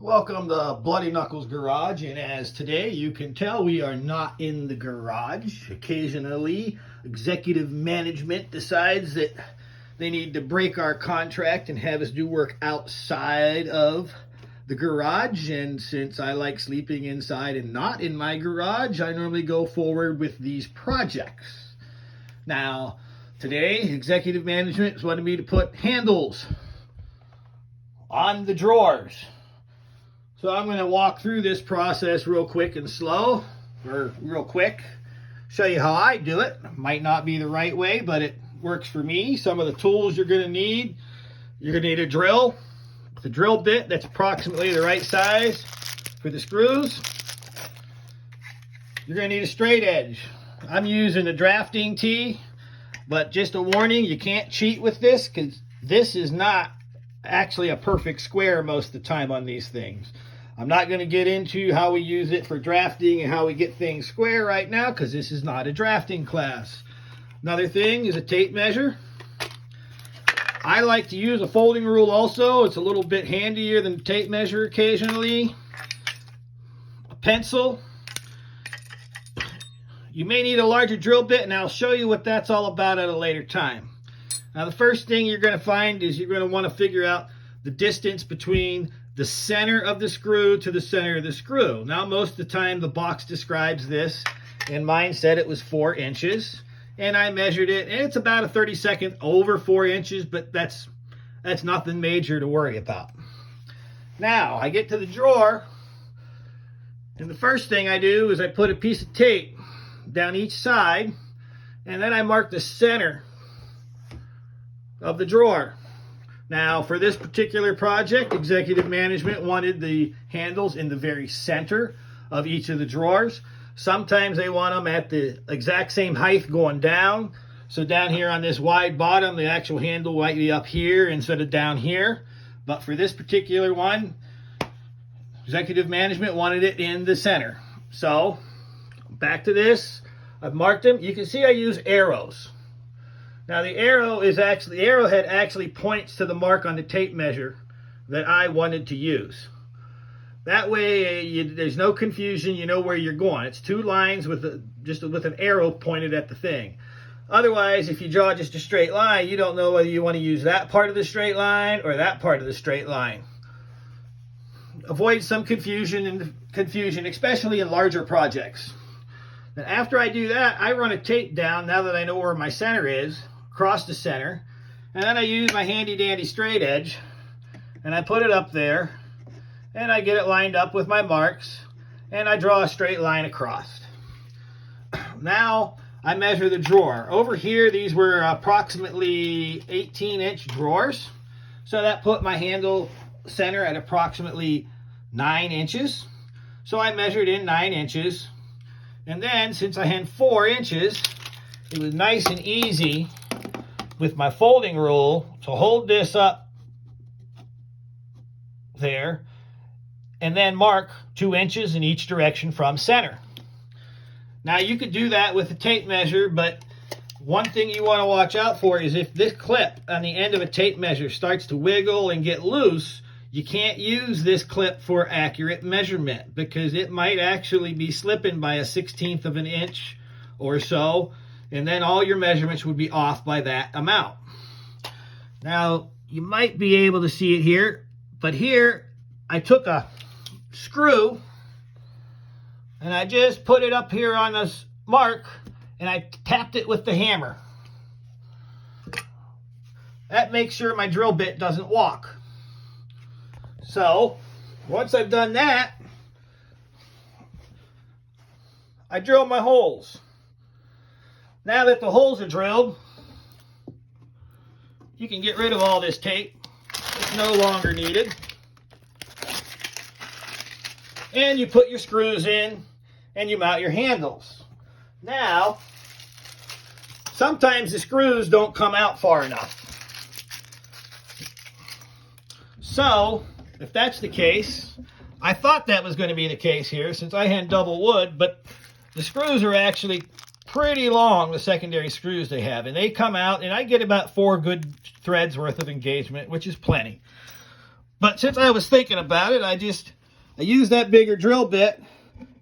Welcome to Bloody Knuckles Garage, and as today you can tell, we are not in the garage. Occasionally, executive management decides that they need to break our contract and have us do work outside of the garage, and since I like sleeping inside and not in my garage, I normally go forward with these projects. Now, today, executive management has wanted me to put handles on the drawers. So I'm going to walk through this process real quick and slow, or real quick, show you how I do it. Might not be the right way, but it works for me. Some of the tools you're going to need a drill with a drill bit that's approximately the right size for the screws. You're going to need a straight edge. I'm using a drafting tee, but just a warning, you can't cheat with this because this is not actually a perfect square most of the time on these things. I'm not going to get into how we use it for drafting and how we get things square right now because this is not a drafting class. Another thing is a tape measure. I like to use a folding rule also. It's a little bit handier than a tape measure occasionally. A pencil. You may need a larger drill bit, and I'll show you what that's all about at a later time. Now, the first thing you're going to find is you're going to want to figure out the distance between the center of the screw to the center of the screw. Now, most of the time, the box describes this, and mine said it was 4 inches, and I measured it, and it's about a 32nd over 4 inches, but that's nothing major to worry about. Now, I get to the drawer, and the first thing I do is I put a piece of tape down each side, and then I mark the center of the drawer. Now, for this particular project, executive management wanted the handles in the very center of each of the drawers. Sometimes they want them at the exact same height going down. So down here on this wide bottom, the actual handle might be up here instead of down here. But for this particular one, executive management wanted it in the center. So back to this, I've marked them. You can see I use arrows. Now the arrowhead actually points to the mark on the tape measure that I wanted to use. That way there's no confusion, you know where you're going. It's 2 lines with an arrow pointed at the thing. Otherwise, if you draw just a straight line, you don't know whether you want to use that part of the straight line or that part of the straight line. Avoid some confusion, especially in larger projects. Then after I do that, I run a tape down, now that I know where my center is, across the center, and then I use my handy dandy straight edge and I put it up there and I get it lined up with my marks and I draw a straight line across. Now I measure the drawer. Over here, these were approximately 18-inch drawers, so that put my handle center at approximately 9 inches. So I measured in 9 inches, and then since I had 4 inches, it was nice and easy with my folding rule to hold this up there and then mark 2 inches in each direction from center. Now you could do that with a tape measure, but one thing you want to watch out for is if this clip on the end of a tape measure starts to wiggle and get loose, you can't use this clip for accurate measurement because it might actually be slipping by a 1/16 of an inch or so, and then all your measurements would be off by that amount. Now, you might be able to see it here, but here I took a screw and I just put it up here on this mark and I tapped it with the hammer. That makes sure my drill bit doesn't walk. So, once I've done that, I drill my holes. Now that the holes are drilled, you can get rid of all this tape. It's no longer needed. And you put your screws in and you mount your handles. Now, sometimes the screws don't come out far enough. So, if that's the case, I thought that was going to be the case here since I had double wood, but the screws are actually pretty long, the secondary screws they have, and they come out, and I get about 4 good threads worth of engagement, which is plenty. But since I was thinking about it, I used that bigger drill bit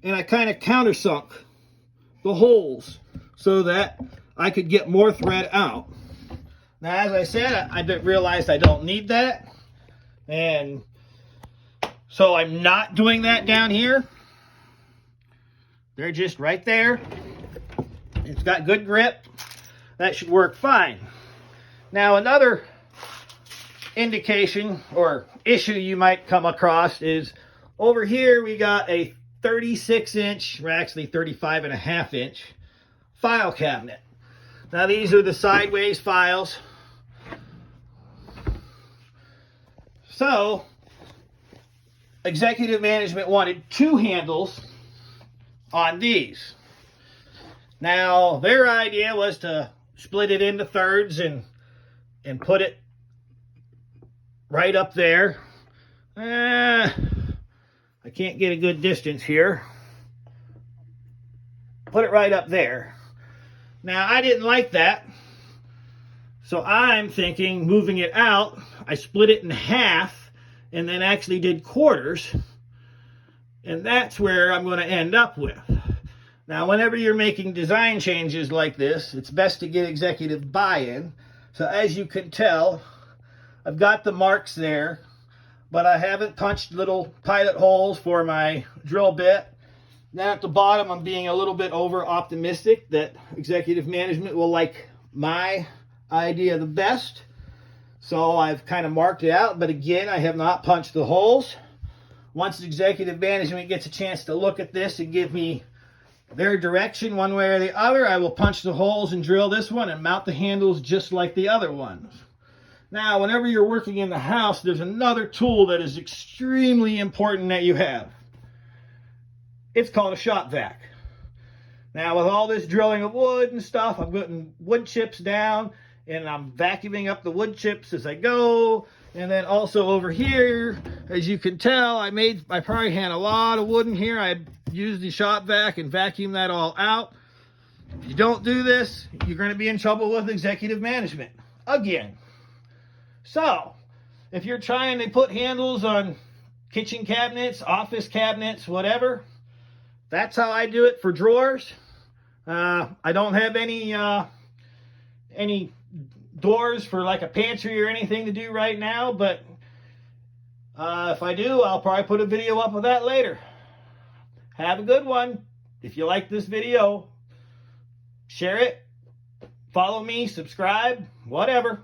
and I kind of countersunk the holes so that I could get more thread out. Now, as I said, I realized I don't need that. And so I'm not doing that down here. They're just right there. It's got good grip. That should work fine. Now, another indication or issue you might come across is over here we got a 36-inch, or actually 35.5-inch file cabinet. Now, these are the sideways files. So, executive management wanted 2 handles on these. Now, their idea was to split it into thirds and put it right up there. I can't get a good distance here. Put it right up there. Now, I didn't like that. So I'm thinking, moving it out, I split it in half and then actually did quarters. And that's where I'm going to end up with. Now, whenever you're making design changes like this, it's best to get executive buy-in. So as you can tell, I've got the marks there, but I haven't punched little pilot holes for my drill bit. Then at the bottom, I'm being a little bit over optimistic that executive management will like my idea the best. So I've kind of marked it out, but again, I have not punched the holes. Once executive management gets a chance to look at this and give me their direction one way or the other, I will punch the holes and drill this one and mount the handles just like the other ones. Now, whenever you're working in the house, there's another tool that is extremely important that you have. It's called a shop vac. Now, with all this drilling of wood and stuff, I'm putting wood chips down and I'm vacuuming up the wood chips as I go. And then also over here, as you can tell, I probably had a lot of wood in here. I used the shop vac and vacuumed that all out. If you don't do this, you're going to be in trouble with executive management again. So, if you're trying to put handles on kitchen cabinets, office cabinets, whatever, that's how I do it for drawers. I don't have any doors for like a pantry or anything to do right now, but if I do, I'll probably put a video up of that later. Have a good one. If you like this video, share it, follow me, subscribe, whatever.